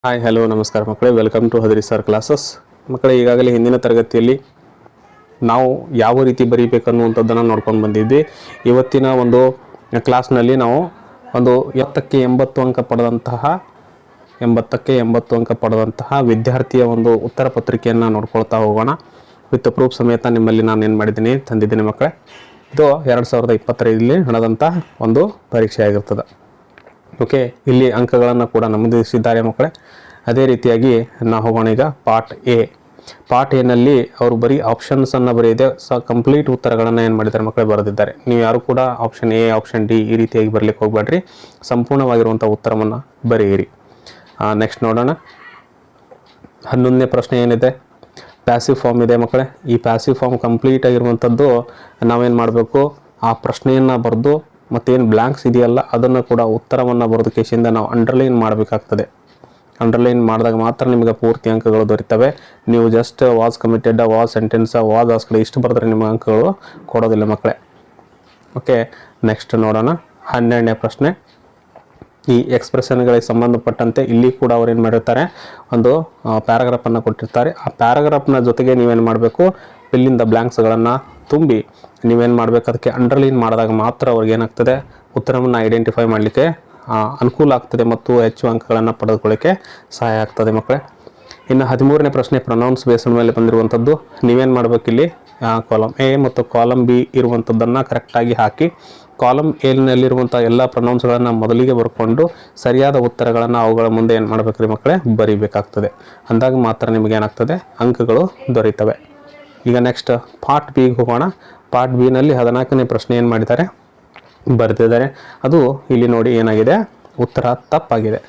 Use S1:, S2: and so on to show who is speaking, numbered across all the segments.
S1: Hi hello ನಮಸ್ಕಾರ ಮಕ್ಕಳೇ, welcome to ಹದರಿ sir classes. ಮಕ್ಕಳೇ, ಈಗಾಗಲೇ ಹಿಂದಿನ ತರಗತಿಯಲ್ಲಿ ನಾವು ಯಾವ ರೀತಿ ಬರೀಬೇಕನ್ನುವಂಥದ್ದನ್ನು ನೋಡ್ಕೊಂಡು ಬಂದಿದ್ವಿ. ಇವತ್ತಿನ ಒಂದು ಕ್ಲಾಸ್ನಲ್ಲಿ ನಾವು ಒಂದು 70ಕ್ಕೆ 80 ಅಂಕ ಪಡೆದಂತಹ 80ಕ್ಕೆ 80 ಅಂಕ ಪಡೆದಂತಹ ವಿದ್ಯಾರ್ಥಿಯ ಒಂದು ಉತ್ತರ ಪತ್ರಿಕೆಯನ್ನು ನೋಡ್ಕೊಳ್ತಾ ಹೋಗೋಣ. ವಿತ್ ಪ್ರೂಫ್ ಸಮೇತ ನಿಮ್ಮಲ್ಲಿ ನಾನು ಏನು ಮಾಡಿದ್ದೀನಿ ತಂದಿದ್ದೀನಿ ಮಕ್ಕಳೇ. ಇದು 2025ರಲ್ಲಿ ನಡೆದಂಥ ಒಂದು ಪರೀಕ್ಷೆ ಆಗಿರ್ತದೆ. ಓಕೆ, ಇಲ್ಲಿ ಅಂಕಗಳನ್ನು ಕೂಡ ನಮೂದಿಸಿದ್ದಾರೆ ಮಕ್ಕಳೇ. ಅದೇ ರೀತಿಯಾಗಿ ನಾವು ಹೋಗೋಣ ಈಗ ಪಾರ್ಟ್ ಎನಲ್ಲಿ ಅವರು ಬರೀ ಆಪ್ಷನ್ಸನ್ನು ಬರೆಯದೆ ಕಂಪ್ಲೀಟ್ ಉತ್ತರಗಳನ್ನು ಏನು ಮಾಡಿದ್ದಾರೆ ಮಕ್ಕಳೇ ಬರೆದಿದ್ದಾರೆ. ನೀವು ಯಾರು ಕೂಡ ಆಪ್ಷನ್ ಎ, ಆಪ್ಷನ್ ಡಿ ಈ ರೀತಿಯಾಗಿ ಬರಲಿಕ್ಕೆ ಹೋಗಬೇಡ್ರಿ, ಸಂಪೂರ್ಣವಾಗಿರುವಂಥ ಉತ್ತರವನ್ನು ಬರೆಯಿರಿ. ನೆಕ್ಸ್ಟ್ ನೋಡೋಣ. 11ನೇ ಪ್ರಶ್ನೆ ಏನಿದೆ, ಪ್ಯಾಸಿವ್ ಫಾರ್ಮ್ ಇದೆ ಮಕ್ಕಳೇ. ಈ ಪ್ಯಾಸಿವ್ ಫಾರ್ಮ್ ಕಂಪ್ಲೀಟ್ ಆಗಿರುವಂಥದ್ದು ನಾವೇನು ಮಾಡಬೇಕು, ಆ ಪ್ರಶ್ನೆಯನ್ನು ಬರೆದು ಮತ್ತೇನು ಬ್ಲ್ಯಾಂಕ್ಸ್ ಇದೆಯಲ್ಲ ಅದನ್ನು ಕೂಡ ಉತ್ತರವನ್ನು ಬರೆದು ಕೇಸಿಂದ ನಾವು ಅಂಡರ್ಲೈನ್ ಮಾಡಬೇಕಾಗ್ತದೆ. ಅಂಡರ್ಲೈನ್ ಮಾಡಿದಾಗ ಮಾತ್ರ ನಿಮಗೆ ಪೂರ್ತಿ ಅಂಕಗಳು ದೊರೀತವೆ. ನೀವು just was committed, was sentence, was asked ಇಷ್ಟು ಬರೆದ್ರೆ ನಿಮಗೆ ಅಂಕಗಳು ಕೊಡೋದಿಲ್ಲ ಮಕ್ಕಳೇ. ಓಕೆ, ನೆಕ್ಸ್ಟ್ ನೋಡೋಣ. 12ನೇ ಪ್ರಶ್ನೆ. ಈ ಎಕ್ಸ್ಪ್ರೆಷನ್ಗಳಿಗೆ ಸಂಬಂಧಪಟ್ಟಂತೆ ಇಲ್ಲಿ ಕೂಡ ಅವ್ರು ಏನು ಮಾಡಿರ್ತಾರೆ, ಒಂದು ಪ್ಯಾರಾಗ್ರಾಫನ್ನು ಕೊಟ್ಟಿರ್ತಾರೆ. ಆ ಪ್ಯಾರಾಗ್ರಾಫ್ನ ಜೊತೆಗೆ ನೀವೇನು ಮಾಡಬೇಕು, ಇಲ್ಲಿಂದ ಬ್ಲ್ಯಾಂಕ್ಸ್ಗಳನ್ನು ತುಂಬಿ ನೀವೇನು ಮಾಡಬೇಕು, ಅದಕ್ಕೆ ಅಂಡರ್ಲೈನ್ ಮಾಡಿದಾಗ ಮಾತ್ರ ಅವ್ರಿಗೆ ಏನಾಗ್ತದೆ, ಉತ್ತರವನ್ನು ಐಡೆಂಟಿಫೈ ಮಾಡಲಿಕ್ಕೆ ಅನುಕೂಲ ಆಗ್ತದೆ ಮತ್ತು ಹೆಚ್ಚು ಅಂಕಗಳನ್ನು ಪಡೆದುಕೊಳ್ಳಿಕ್ಕೆ ಸಹಾಯ ಆಗ್ತದೆ ಮಕ್ಕಳೇ. ಇನ್ನು 13ನೇ ಪ್ರಶ್ನೆ ಪ್ರೊನೌನ್ಸ್ ಬೇಸ್ಡ್ ಮೇಲೆ ಬಂದಿರುವಂಥದ್ದು. ನೀವೇನು ಮಾಡಬೇಕು, ಇಲ್ಲಿ ಕಾಲಮ್ ಎ ಮತ್ತು ಕಾಲಮ್ ಬಿ ಇರುವಂಥದ್ದನ್ನು ಕರೆಕ್ಟಾಗಿ ಹಾಕಿ ಕಾಲಮ್ ಎಲ್ನಲ್ಲಿರುವಂಥ ಎಲ್ಲ ಪ್ರೊನೌನ್ಸ್ಗಳನ್ನು ಮೊದಲಿಗೆ ಬರ್ಕೊಂಡು ಸರಿಯಾದ ಉತ್ತರಗಳನ್ನು ಅವುಗಳ ಮುಂದೆ ಏನು ಮಾಡಬೇಕ್ರಿ ಮಕ್ಕಳೇ, ಬರೀಬೇಕಾಗ್ತದೆ. ಅಂದಾಗ ಮಾತ್ರ ನಿಮಗೆ ಏನಾಗ್ತದೆ, ಅಂಕಗಳು ದೊರೀತವೆ. ಈಗ ನೆಕ್ಸ್ಟ್ ಪಾರ್ಟ್ ಬಿಗೆ ಹೋಗೋಣ. ಪಾರ್ಟ್ ಬಿನಲ್ಲಿ 14ನೇ ಪ್ರಶ್ನೆ ಏನು ಮಾಡಿದ್ದಾರೆ ಬರೆದಿದ್ದಾರೆ. ಅದು ಇಲ್ಲಿ ನೋಡಿ ಏನಾಗಿದೆ, ಉತ್ತರ ತಪ್ಪಾಗಿದೆ.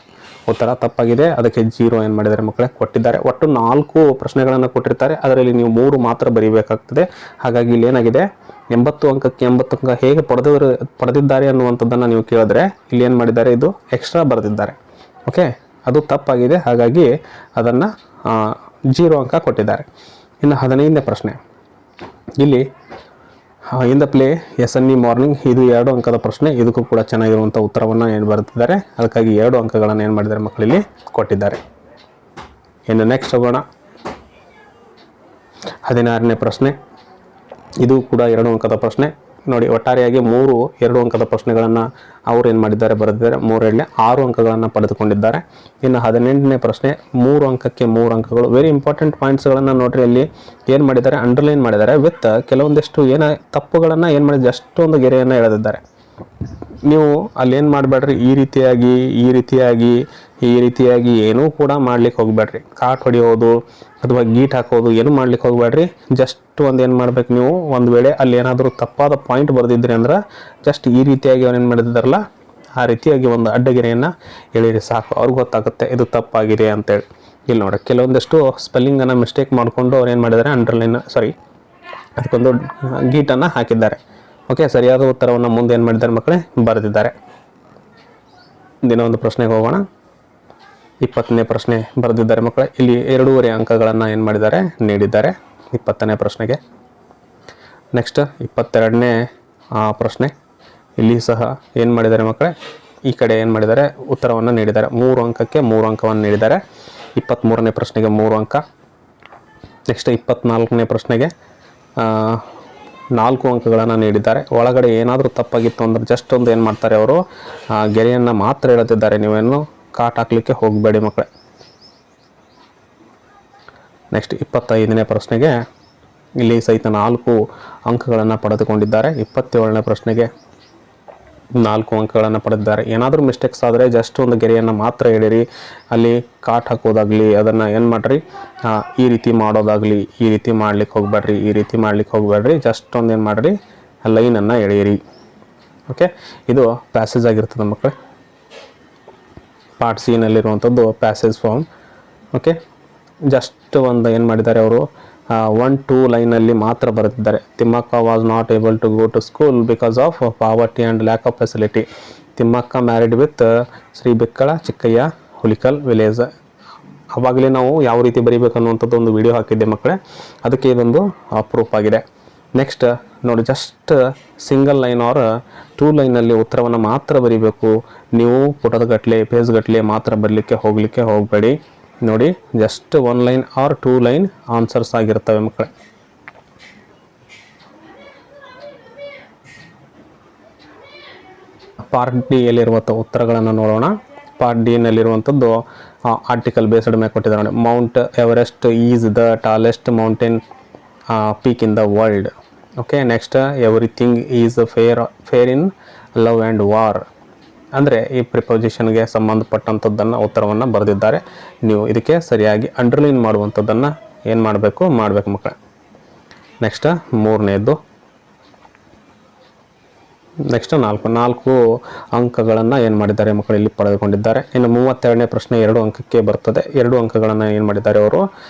S1: ಅದಕ್ಕೆ 0 ಏನು ಮಾಡಿದ್ದಾರೆ ಮಕ್ಕಳೇ ಕೊಟ್ಟಿದ್ದಾರೆ. ಒಟ್ಟು 4 ಪ್ರಶ್ನೆಗಳನ್ನು ಕೊಟ್ಟಿರ್ತಾರೆ, ಅದರಲ್ಲಿ ನೀವು 3 ಮಾತ್ರ ಬರೀಬೇಕಾಗ್ತದೆ. ಹಾಗಾಗಿ ಇಲ್ಲಿ ಏನಾಗಿದೆ, 80 ಅಂಕಕ್ಕೆ 80 ಅಂಕ ಹೇಗೆ ಪಡೆದಿದ್ದಾರೆ ಅನ್ನುವಂಥದ್ದನ್ನು ನೀವು ಕೇಳಿದ್ರೆ ಇಲ್ಲಿ ಏನು ಮಾಡಿದ್ದಾರೆ, ಇದು ಎಕ್ಸ್ಟ್ರಾ ಬರೆದಿದ್ದಾರೆ. ಓಕೆ, ಅದು ತಪ್ಪಾಗಿದೆ. ಹಾಗಾಗಿ ಅದನ್ನು 0 ಅಂಕ ಕೊಟ್ಟಿದ್ದಾರೆ. ಇನ್ನು 15ನೇ ಪ್ರಶ್ನೆ. ಇಲ್ಲಿ ಇನ್ ದ ಪ್ಲೇ ಎಸ್.ಎನ್.ಇ. ಮಾರ್ನಿಂಗ್, ಇದು 2 ಅಂಕದ ಪ್ರಶ್ನೆ. ಇದಕ್ಕೂ ಕೂಡ ಚೆನ್ನಾಗಿರುವಂಥ ಉತ್ತರವನ್ನು ಏನು ಬರೆದಿದ್ದಾರೆ. ಅದಕ್ಕಾಗಿ 2 ಅಂಕಗಳನ್ನು ಏನು ಮಾಡಿದ್ದಾರೆ ಮಕ್ಕಳಲ್ಲಿ ಕೊಟ್ಟಿದ್ದಾರೆ. ಇನ್ನು ನೆಕ್ಸ್ಟ್ ಹೋಗೋಣ. 16ನೇ ಪ್ರಶ್ನೆ. ಇದು ಕೂಡ 2 ಅಂಕದ ಪ್ರಶ್ನೆ. ನೋಡಿ, ಒಟ್ಟಾರೆಯಾಗಿ 2 ಅಂಕದ ಪ್ರಶ್ನೆಗಳನ್ನು ಅವರು ಏನು ಮಾಡಿದ್ದಾರೆ ಬರೆದಿದ್ದಾರೆ. 3 6 ಅಂಕಗಳನ್ನು ಪಡೆದುಕೊಂಡಿದ್ದಾರೆ. ಇನ್ನು 18ನೇ ಪ್ರಶ್ನೆ 3 ಅಂಕಕ್ಕೆ 3 ಅಂಕಗಳು. ವೆರಿ ಇಂಪಾರ್ಟೆಂಟ್ ಪಾಯಿಂಟ್ಸ್ಗಳನ್ನು ನೋಡ್ರಿ, ಅಲ್ಲಿ ಏನು ಮಾಡಿದ್ದಾರೆ, ಅಂಡರ್ಲೈನ್ ಮಾಡಿದ್ದಾರೆ ವಿತ್ ಕೆಲವೊಂದಿಷ್ಟು ತಪ್ಪುಗಳನ್ನು ಏನು ಮಾಡಿದ್ದಾರೆ, ಅಷ್ಟೊಂದು ಗೆರೆಯನ್ನು ಎಳೆದಿದ್ದಾರೆ. ನೀವು ಅಲ್ಲಿ ಏನು ಮಾಡಬೇಡ್ರಿ, ಈ ರೀತಿಯಾಗಿ ಏನೂ ಕೂಡ ಮಾಡ್ಲಿಕ್ಕೆ ಹೋಗಬೇಡ್ರಿ. ಕಾಟ್ ಹೊಡೆಯೋದು ಅಥವಾ ಗೀಟ್ ಹಾಕೋದು ಏನೂ ಮಾಡ್ಲಿಕ್ಕೆ ಹೋಗಬೇಡ್ರಿ. ಜಸ್ಟ್ ಒಂದು ಏನು ಮಾಡ್ಬೇಕು, ನೀವು ಒಂದು ವೇಳೆ ಅಲ್ಲಿ ಏನಾದರೂ ತಪ್ಪಾದ ಪಾಯಿಂಟ್ ಬರೆದಿದ್ರಿ ಅಂದ್ರೆ ಜಸ್ಟ್ ಈ ರೀತಿಯಾಗಿ ಅವ್ರು ಏನು ಮಾಡಿದ್ದಾರಲ್ಲ ಆ ರೀತಿಯಾಗಿ ಒಂದು ಅಡ್ಡಗೆರೆಯನ್ನು ಎಳೀರಿ ಸಾಕು. ಅವ್ರಿಗೆ ಗೊತ್ತಾಗುತ್ತೆ ಇದು ತಪ್ಪಾಗಿದೆ ಅಂತೇಳಿ. ಇಲ್ಲಿ ನೋಡಿ, ಕೆಲವೊಂದಿಷ್ಟು ಸ್ಪೆಲ್ಲಿಂಗನ್ನು ಮಿಸ್ಟೇಕ್ ಮಾಡಿಕೊಂಡು ಅವ್ರು ಏನು ಮಾಡಿದ್ದಾರೆ, ಅದಕ್ಕೊಂದು ಗೀಟನ್ನು ಹಾಕಿದ್ದಾರೆ. ಓಕೆ, ಸರಿಯಾದ ಉತ್ತರವನ್ನು ಮುಂದೆ ಏನು ಮಾಡಿದ್ದಾರೆ ಮಕ್ಕಳೇ ಬರೆದಿದ್ದಾರೆ. ದಿನ ಒಂದು ಪ್ರಶ್ನೆಗೆ ಹೋಗೋಣ. 20ನೇ ಪ್ರಶ್ನೆ ಬರೆದಿದ್ದಾರೆ ಮಕ್ಕಳೇ. ಇಲ್ಲಿ 2.5 ಅಂಕಗಳನ್ನು ಏನು ಮಾಡಿದ್ದಾರೆ ನೀಡಿದ್ದಾರೆ 20ನೇ ಪ್ರಶ್ನೆಗೆ. ನೆಕ್ಸ್ಟ್ 22ನೇ ಪ್ರಶ್ನೆ. ಇಲ್ಲಿ ಸಹ ಏನು ಮಾಡಿದ್ದಾರೆ ಮಕ್ಕಳೇ, ಈ ಕಡೆ ಏನು ಮಾಡಿದ್ದಾರೆ, ಉತ್ತರವನ್ನು ನೀಡಿದ್ದಾರೆ. 3 ಅಂಕಕ್ಕೆ 3 ಅಂಕವನ್ನು ನೀಡಿದ್ದಾರೆ. 23ನೇ ಪ್ರಶ್ನೆಗೆ 3 ಅಂಕ. ನೆಕ್ಸ್ಟ್ 24ನೇ ಪ್ರಶ್ನೆಗೆ 4 ಅಂಕಗಳನ್ನು ನೀಡಿದ್ದಾರೆ. ಒಳಗಡೆ ಏನಾದರೂ ತಪ್ಪಾಗಿತ್ತು ಅಂದ್ರೆ ಜಸ್ಟ್ ಒಂದು ಏನು ಮಾಡ್ತಾರೆ, ಅವರು ಗೆರೆಯನ್ನು ಮಾತ್ರ ಎಳೆದಿದ್ದಾರೆ. ನೀವೇನು ಕಾಟ್ ಹಾಕಲಿಕ್ಕೆ ಹೋಗಬೇಡಿ ಮಕ್ಕಳೇ. ನೆಕ್ಸ್ಟ್ 25ನೇ ಪ್ರಶ್ನೆಗೆ ಇಲ್ಲಿ ಸಹಿತ 4 ಅಂಕಗಳನ್ನು ಪಡೆದುಕೊಂಡಿದ್ದಾರೆ. 27ನೇ ಪ್ರಶ್ನೆಗೆ 4 ಅಂಕಗಳನ್ನು ಪಡೆದಿದ್ದಾರೆ. ಏನಾದರೂ ಮಿಸ್ಟೇಕ್ಸ್ ಆದರೆ ಜಸ್ಟ್ ಒಂದು ಗೆರೆಯನ್ನು ಮಾತ್ರ ಎಳೀರಿ. ಅಲ್ಲಿ ಕಾಟ್ ಹಾಕೋದಾಗಲಿ ಅದನ್ನು ಏನು ಮಾಡಿರಿ, ಈ ರೀತಿ ಮಾಡೋದಾಗಲಿ ಈ ರೀತಿ ಮಾಡ್ಲಿಕ್ಕೆ ಹೋಗಬೇಡ್ರಿ. ಜಸ್ಟ್ ಒಂದು ಏನು ಮಾಡಿರಿ, ಲೈನನ್ನು ಎಳೆಯಿರಿ. ಓಕೆ, ಇದು ಪ್ಯಾಸೇಜ್ ಆಗಿರ್ತದೆ ಮಕ್ಕಳೇ. ಪಾರ್ಟ್ ಸಿ ನಲ್ಲಿರುವಂಥದ್ದು ಪ್ಯಾಸೇಜ್ ಫಾರ್ಮ್. ಓಕೆ, ಜಸ್ಟ್ ಒಂದು ಏನು ಮಾಡಿದ್ದಾರೆ, ಅವರು 1-2 ಲೈನಲ್ಲಿ ಮಾತ್ರ ಬರೆದಿದ್ದಾರೆ. Thimmakka was not able to go to school because of poverty and lack of facility. Thimmakka married with Shri Bikkala Chikkaiah Hulikal village. ಅವಾಗಲೇ ನಾವು ಯಾವ ರೀತಿ ಬರೀಬೇಕು ಅನ್ನುವಂಥದ್ದು ಒಂದು ವಿಡಿಯೋ ಹಾಕಿದ್ದೆ ಮಕ್ಕಳೇ, ಅದಕ್ಕೆ ಇದೊಂದು ಪ್ರೂಫ್ ಆಗಿದೆ. ನೆಕ್ಸ್ಟ್ ನೋಡಿ, ಜಸ್ಟ್ ಸಿಂಗಲ್ ಲೈನ್ ಆರ್ 2 ಲೈನಲ್ಲಿ ಉತ್ತರವನ್ನು ಮಾತ್ರ ಬರೀಬೇಕು. ನೀವು ಪುಟದ ಗಟ್ಟಲೆ ಪೇಜ್ ಗಟ್ಟಲೆ ಮಾತ್ರ ಬರಲಿಕ್ಕೆ ಹೋಗಬೇಡಿ. ನೋಡಿ, just 1 line or 2 line answers ಆಗಿರ್ತವೆ ಮಕ್ಕಳೇ. ಪಾರ್ಟ್ ಡಿ ಯಲ್ಲಿರುವಂಥ ಉತ್ತರಗಳನ್ನು ನೋಡೋಣ. ಪಾರ್ಟ್ ಡಿ ನಲ್ಲಿರುವಂಥದ್ದು ಆರ್ಟಿಕಲ್ ಬೇಸ್ಡ್ ಮೇಲೆ ಕೊಟ್ಟಿದ್ದಾರೆ ನೋಡಿ. Mount Everest is the tallest mountain peak in the world. Okay, next everything is fair in love and war. ಅಂದರೆ ಈ ಪ್ರಿಪೋಸಿಷನ್ಗೆ ಸಂಬಂಧಪಟ್ಟಂಥದ್ದನ್ನು ಉತ್ತರವನ್ನು ಬರೆದಿದ್ದಾರೆ. ನೀವು ಇದಕ್ಕೆ ಸರಿಯಾಗಿ ಅಂಡರ್ಲೈನ್ ಮಾಡುವಂಥದ್ದನ್ನು ಏನು ಮಾಡಬೇಕು ಮಕ್ಕಳೇ. ನೆಕ್ಸ್ಟ್ ಮೂರನೇದು, ನೆಕ್ಸ್ಟ್ ನಾಲ್ಕು ಅಂಕಗಳನ್ನು ಏನು ಮಾಡಿದ್ದಾರೆ ಮಕ್ಕಳು ಇಲ್ಲಿ ಪಡೆದುಕೊಂಡಿದ್ದಾರೆ. ಇನ್ನು 32ನೇ ಪ್ರಶ್ನೆ 2 ಅಂಕಕ್ಕೆ ಬರ್ತದೆ. 2 ಅಂಕಗಳನ್ನು ಏನು ಮಾಡಿದ್ದಾರೆ ಅವರು,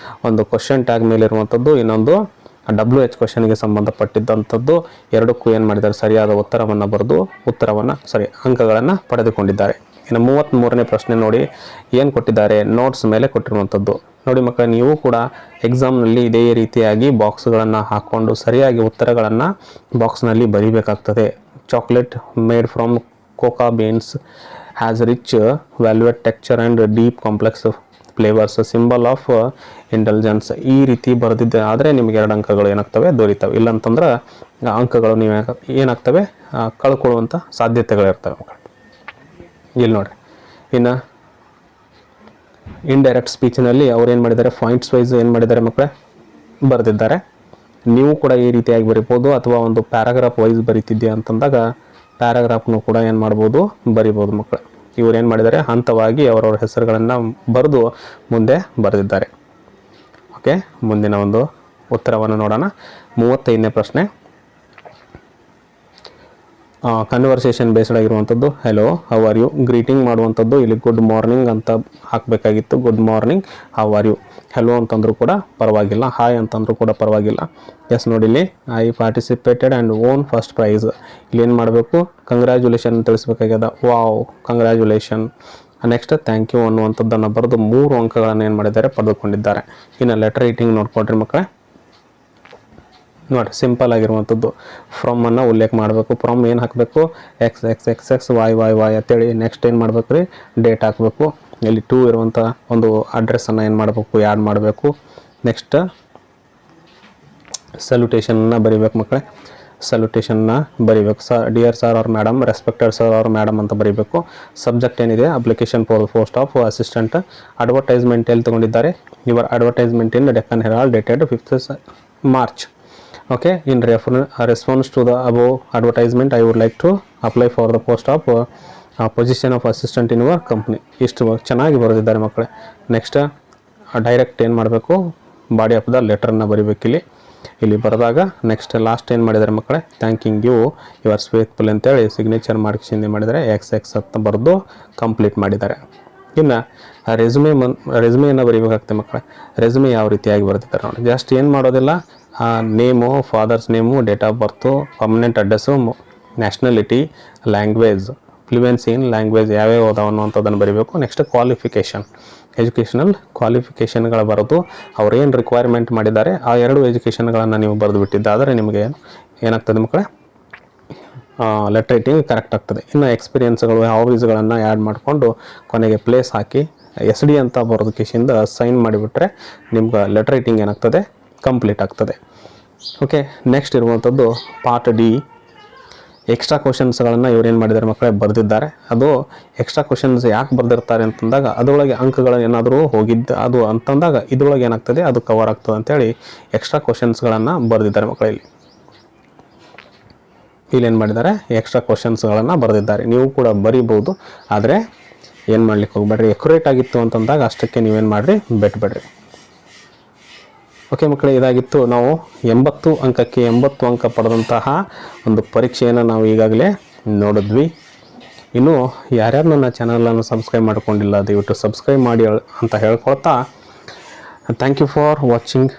S1: ಒಂದು ಕ್ವಶನ್ ಟ್ಯಾಗ್ ಮೇಲೆ ಇರುವಂಥದ್ದು, ಇನ್ನೊಂದು WH ಕ್ವಶನ್ಗೆ ಸಂಬಂಧಪಟ್ಟಿದ್ದಂಥದ್ದು. ಎರಡಕ್ಕೂ ಏನು ಮಾಡಿದ್ದಾರೆ, ಸರಿಯಾದ ಉತ್ತರವನ್ನು ಬರೆದು ಅಂಕಗಳನ್ನು ಪಡೆದುಕೊಂಡಿದ್ದಾರೆ. ಇನ್ನು 33ನೇ ಪ್ರಶ್ನೆ ನೋಡಿ, ಏನು ಕೊಟ್ಟಿದ್ದಾರೆ, ನೋಟ್ಸ್ ಮೇಲೆ ಕೊಟ್ಟಿರುವಂಥದ್ದು. ನೋಡಿ ಮಕ್ಕಳೇ, ನೀವು ಕೂಡ ಎಕ್ಸಾಮ್ನಲ್ಲಿ ಇದೇ ರೀತಿಯಾಗಿ ಬಾಕ್ಸ್ಗಳನ್ನು ಹಾಕ್ಕೊಂಡು ಸರಿಯಾಗಿ ಉತ್ತರಗಳನ್ನು ಬಾಕ್ಸ್ನಲ್ಲಿ ಬರೀಬೇಕಾಗ್ತದೆ. Chocolate made from cocoa beans has rich velvety texture and deep complex flavours, symbol of intelligence. ಈ ರೀತಿ ಬರೆದಿದ್ದೆ ಆದರೆ ನಿಮಗೆ 2 ಅಂಕಗಳು ಏನಾಗ್ತವೆ, ದೊರೀತವೆ. ಇಲ್ಲಂತಂದ್ರೆ ಅಂಕಗಳು ನೀವು ಏನಾಗ್ತವೆ, ಕಳ್ಕೊಳ್ಳುವಂಥ ಸಾಧ್ಯತೆಗಳಿರ್ತವೆ ಮಕ್ಕಳು. ಇಲ್ಲಿ ನೋಡಿರಿ, ಇನ್ನು ಇಂಡೈರೆಕ್ಟ್ ಸ್ಪೀಚ್ನಲ್ಲಿ ಅವ್ರು ಏನು ಮಾಡಿದ್ದಾರೆ, ಪಾಯಿಂಟ್ಸ್ ವೈಸ್ ಏನು ಮಾಡಿದ್ದಾರೆ ಮಕ್ಕಳೇ ಬರೆದಿದ್ದಾರೆ. ನೀವು ಕೂಡ ಈ ರೀತಿಯಾಗಿ ಬರಿಬೋದು, ಅಥವಾ ಒಂದು ಪ್ಯಾರಾಗ್ರಾಫ್ ವೈಸ್ ಬರೀತಿದ್ದೀಯ ಅಂತಂದಾಗ ಪ್ಯಾರಾಗ್ರಾಫ್ನು ಕೂಡ ಏನು ಮಾಡ್ಬೋದು, ಬರಿಬೋದು ಮಕ್ಕಳು. ಇವ್ರು ಏನು ಮಾಡಿದ್ದಾರೆ, ಹಂತವಾಗಿ ಅವರವ್ರ ಹೆಸರುಗಳನ್ನು ಬರೆದು ಮುಂದೆ ಬರೆದಿದ್ದಾರೆ. ಓಕೆ, ಮುಂದಿನ ಒಂದು ಉತ್ತರವನ್ನು ನೋಡೋಣ. 35ನೇ ಪ್ರಶ್ನೆ, ಕನ್ವರ್ಸೇಷನ್ ಬೇಸ್ಡ್ ಆಗಿರುವಂಥದ್ದು. Hello, how are you. Greeting ಮಾಡುವಂಥದ್ದು ಇಲ್ಲಿ ಗುಡ್ ಮಾರ್ನಿಂಗ್ ಅಂತ ಹಾಕಬೇಕಾಗಿತ್ತು. Good morning, how are you. Hello ಅಂತಂದ್ರೂ ಕೂಡ ಪರವಾಗಿಲ್ಲ, ಹಾಯ್ ಅಂತಂದ್ರೂ ಕೂಡ ಪರವಾಗಿಲ್ಲ. ಎಸ್ ನೋಡಿ, ಇಲ್ಲಿ I participated and won first prize. ಇಲ್ಲಿ ಏನು ಮಾಡಬೇಕು, ಕಂಗ್ರ್ಯಾಚುಲೇಷನ್ ತಿಳಿಸ್ಬೇಕಾಗ್ಯದ. Wow, congratulation. Next thank you ಅನ್ನುವಂಥದ್ದನ್ನು ಬರೆದು 3 ಅಂಕಗಳನ್ನು ಏನು ಮಾಡಿದ್ದಾರೆ, ಪಡೆದುಕೊಂಡಿದ್ದಾರೆ. ಇನ್ನು ಲೆಟರ್ ರೈಟಿಂಗ್ ನೋಡ್ಕೊಳ್ರಿ ಮಕ್ಕಳೇ. ನೋಡಿ, ಸಿಂಪಲ್ ಆಗಿರುವಂಥದ್ದು. ಫ್ರಮ್ ಅನ್ನು ಉಲ್ಲೇಖ ಮಾಡಬೇಕು. ಫ್ರಮ್ ಏನು ಹಾಕಬೇಕು, XXXX Y ಅಂತೇಳಿ. ನೆಕ್ಸ್ಟ್ ಏನು ಮಾಡಬೇಕು ರೀ, ಡೇಟ್ ಹಾಕಬೇಕು. ಇಲ್ಲಿ 2 ಇರುವಂಥ ಒಂದು ಅಡ್ರೆಸ್ಸನ್ನು ಏನು ಮಾಡಬೇಕು, ಆ್ಯಡ್ ಮಾಡಬೇಕು. ನೆಕ್ಸ್ಟ್ ಸಲ್ಯೂಟೇಷನ್ನ ಬರೀಬೇಕು ಮಕ್ಕಳೇ. ಸಲ್ಯೂಟೇಷನ್ನ ಬರೀಬೇಕು. Dear sir or madam, respected sir or madam ಅಂತ ಬರೀಬೇಕು. ಸಬ್ಜೆಕ್ಟ್ ಏನಿದೆ, application for post of assistant. Advertisement ಎಲ್ಲಿ ತೊಗೊಂಡಿದ್ದಾರೆ, your advertisement in Deccan Herald dated 5th March. Okay, in response to the above advertisement, I would like to apply for the post of position of assistant in your company. ಇಷ್ಟು ಚೆನ್ನಾಗಿ ಬರೆದಿದ್ದಾರೆ ಮಕ್ಕಳೇ. Next direct ಏನು ಮಾಡಬೇಕು, body of the ಲೆಟರನ್ನು ಬರಿಬೇಕು. ಇಲ್ಲಿ ಬರೆದಾಗ next last ಏನು ಮಾಡಿದ್ದಾರೆ ಮಕ್ಕಳೇ, ಥ್ಯಾಂಕಿಂಗ್ ಯು ಯುವರ್ ಫೇತ್ಫುಲ್ ಅಂತೇಳಿ ಸಿಗ್ನೇಚರ್ ಮಾರ್ಕ್ಸಿಂದ ಮಾಡಿದರೆ XX ಅಂತ ಬರೆದು ಕಂಪ್ಲೀಟ್ ಮಾಡಿದ್ದಾರೆ. ಇನ್ನು ರೆಸ್ಯೂಮೆಯನ್ನು ಬರೀಬೇಕಾಗ್ತದೆ ಮಕ್ಕಳೇ. ರೆಸ್ಯೂಮೆ ಯಾವ ರೀತಿಯಾಗಿ ಬರೆದಿದ್ದಾರೆ ನೋಡಿ. ಜಸ್ಟ್ ಏನು ಮಾಡೋದಿಲ್ಲ, name, father's name, date of birth, permanent address, nationality, language, fluency in language ಯಾವ್ಯಾವ ಅದಾವ ಅನ್ನೋಂಥದ್ದನ್ನು ಬರೀಬೇಕು. ನೆಕ್ಸ್ಟ್ ಕ್ವಾಲಿಫಿಕೇಷನ್, ಎಜುಕೇಷನಲ್ ಕ್ವಾಲಿಫಿಕೇಷನ್ಗಳ ಬರೆದು ಅವ್ರು ಏನು ರಿಕ್ವೈರ್ಮೆಂಟ್ ಮಾಡಿದ್ದಾರೆ ಆ 2 ಎಜುಕೇಷನ್ಗಳನ್ನು ನೀವು ಬರೆದು ಬಿಟ್ಟಿದ್ದಾದರೆ ನಿಮಗೆ ಏನಾಗ್ತದೆ ಮಕ್ಕಳೇ, ಲೆಟರ್ ರೈಟಿಂಗ್ ಕರೆಕ್ಟ್ ಆಗ್ತದೆ. ಇನ್ನು ಎಕ್ಸ್ಪೀರಿಯನ್ಸ್ಗಳು, ಹಾಬೀಸ್ಗಳನ್ನು ಆ್ಯಡ್ ಮಾಡಿಕೊಂಡು ಕೊನೆಗೆ ಪ್ಲೇಸ್ ಹಾಕಿ SD ಅಂತ ಬರೋದು ಕೇಸಿಂದ ಸೈನ್ ಮಾಡಿಬಿಟ್ರೆ ನಿಮ್ಗೆ ಲೆಟರ್ ರೈಟಿಂಗ್ ಏನಾಗ್ತದೆ, ಕಂಪ್ಲೀಟ್ ಆಗ್ತದೆ. ಓಕೆ, ನೆಕ್ಸ್ಟ್ ಇರುವಂಥದ್ದು ಪಾರ್ಟ್ ಡಿ. ಎಕ್ಸ್ಟ್ರಾ ಕ್ವಶನ್ಸ್ಗಳನ್ನು ಇವ್ರು ಏನು ಮಾಡಿದ್ದಾರೆ ಮಕ್ಕಳೇ, ಬರೆದಿದ್ದಾರೆ. ಅದು ಎಕ್ಸ್ಟ್ರಾ ಕ್ವಶನ್ಸ್ ಯಾಕೆ ಬರೆದಿರ್ತಾರೆ ಅಂತಂದಾಗ ಅದರೊಳಗೆ ಅಂಕಗಳು ಏನಾದರೂ ಹೋಗಿದ್ದು ಅದು ಅಂತಂದಾಗ ಇದರೊಳಗೆ ಏನಾಗ್ತದೆ, ಅದು ಕವರ್ ಆಗ್ತದೆ ಅಂತೇಳಿ ಎಕ್ಸ್ಟ್ರಾ ಕ್ವಶನ್ಸ್ಗಳನ್ನು ಬರೆದಿದ್ದಾರೆ ಮಕ್ಕಳಲ್ಲಿ. ಇಲ್ಲೇನು ಮಾಡಿದ್ದಾರೆ, ಎಕ್ಸ್ಟ್ರಾ ಕ್ವಶನ್ಸ್ಗಳನ್ನು ಬರೆದಿದ್ದಾರೆ. ನೀವು ಕೂಡ ಬರೀಬೋದು, ಆದರೆ ಏನು ಮಾಡ್ಲಿಕ್ಕೆ ಹೋಗ್ಬೇಡ್ರಿ. ಎಕ್ಯುರೇಟ್ ಆಗಿತ್ತು ಅಂತಂದಾಗ ಅಷ್ಟಕ್ಕೆ ನೀವೇನು ಮಾಡಿರಿ, ಬಿಟ್ಬೇಡ್ರಿ. ಓಕೆ ಮಕ್ಕಳೇ, ಇದಾಗಿತ್ತು ನಾವು 80 ಅಂಕಕ್ಕೆ 80 ಅಂಕ ಪಡೆದಂತಹ ಒಂದು ಪರೀಕ್ಷೆಯನ್ನು ನಾವು ಈಗಾಗಲೇ ನೋಡಿದ್ವಿ. ಇನ್ನು ಯಾರ್ಯಾರು ನನ್ನ ಚಾನಲನ್ನು ಸಬ್ಸ್ಕ್ರೈಬ್ ಮಾಡ್ಕೊಂಡಿಲ್ಲ ದಯವಿಟ್ಟು ಸಬ್ಸ್ಕ್ರೈಬ್ ಮಾಡಿ ಅಂತ ಹೇಳ್ಕೊಳ್ತಾ ಥ್ಯಾಂಕ್ ಯು ಫಾರ್ ವಾಚಿಂಗ್.